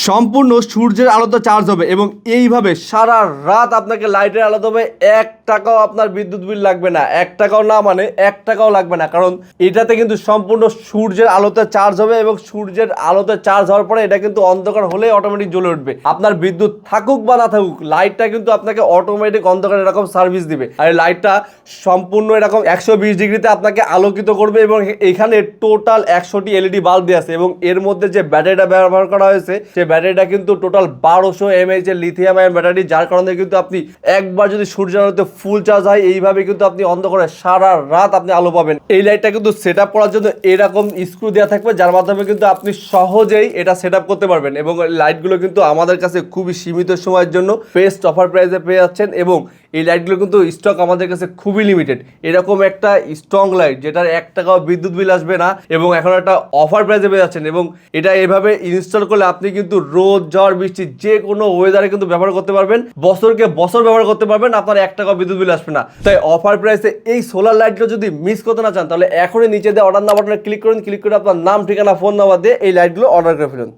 সম্পূর্ণ সূর্যের আলোতে চার্জ হবে এবং এইভাবে সারা রাত আপনাকে লাইটের আলো দেবে। 1 টাকাও আপনার বিদ্যুৎ বিল লাগবে না, 1 টাকাও না, মানে 1 টাকাও লাগবে না, কারণ এটাতে কিন্তু সম্পূর্ণ সূর্যের আলোতে চার্জ হবে এবং সূর্যের আলোতে চার্জ হওয়ার পরে এটা কিন্তু অন্ধকার হলেই অটোমেটিক জ্বলে উঠবে। আপনার বিদ্যুৎ থাকুক বা না থাকুক, লাইটটা কিন্তু আপনাকে অটোমেটিক অন্ধকার এরকম সার্ভিস দিবে। আর এই লাইটটা সম্পূর্ণ এরকম 120 ডিগ্রিতে আপনাকে আলোকিত করবে এবং এখানে টোটাল 100টি এলইডি বাল্ব দিয়ে আছে এবং এর মধ্যে যে ব্যাটারিটা ব্যবহার করা হয়েছে সেই ব্যাটারিটা কিন্তু টোটাল 1200 mAh এর লিথিয়াম আয়ন ব্যাটারি, যার কারণে কিন্তু আপনি একবার যদি সূর্যের আলোতে ফুল চার্জ হয় এইভাবে কিন্তু আপনি অন্ধকারে সারা রাত আপনি আলো পাবেন। এই লাইটটা কিন্তু সেট আপ করার জন্য এরকম স্ক্রু দেওয়া থাকবে, যার মাধ্যমে কিন্তু আপনি সহজেই এটা সেট আপ করতে পারবেন এবং লাইটগুলো কিন্তু আমাদের কাছে খুবই সীমিত সময়ের জন্য বেস্ট অফার প্রাইসে পেয়ে যাচ্ছেন এবং এই লাইটগুলো কিন্তু স্টক আমাদের কাছে খুবই লিমিটেড। এরকম একটা স্ট্রং লাইট যেটার 1 টাকাও বিদ্যুৎ বিল আসবে না এবং এখন একটা অফার প্রাইসে পেয়ে যাচ্ছেন এবং এটা এভাবে ইনস্টল করলে আপনি কিন্তু রোদ ঝড় বৃষ্টি যে কোনো ওয়েদারে কিন্তু ব্যবহার করতে পারবেন, বছরকে বছর ব্যবহার করতে পারবেন, আপনার 1 টাকাও বিদ্যুৎ বিল আসবে না। তাই অফার প্রাইসে এই সোলার লাইটগুলো যদি মিস করতে না চান তাহলে এখনই নিচে দিয়ে অর্ডার নাও বাটনে ক্লিক করুন, ক্লিক করে আপনার নাম, ঠিকানা, ফোন নাম্বার দিয়ে এই লাইটগুলো অর্ডার করে ফেলুন।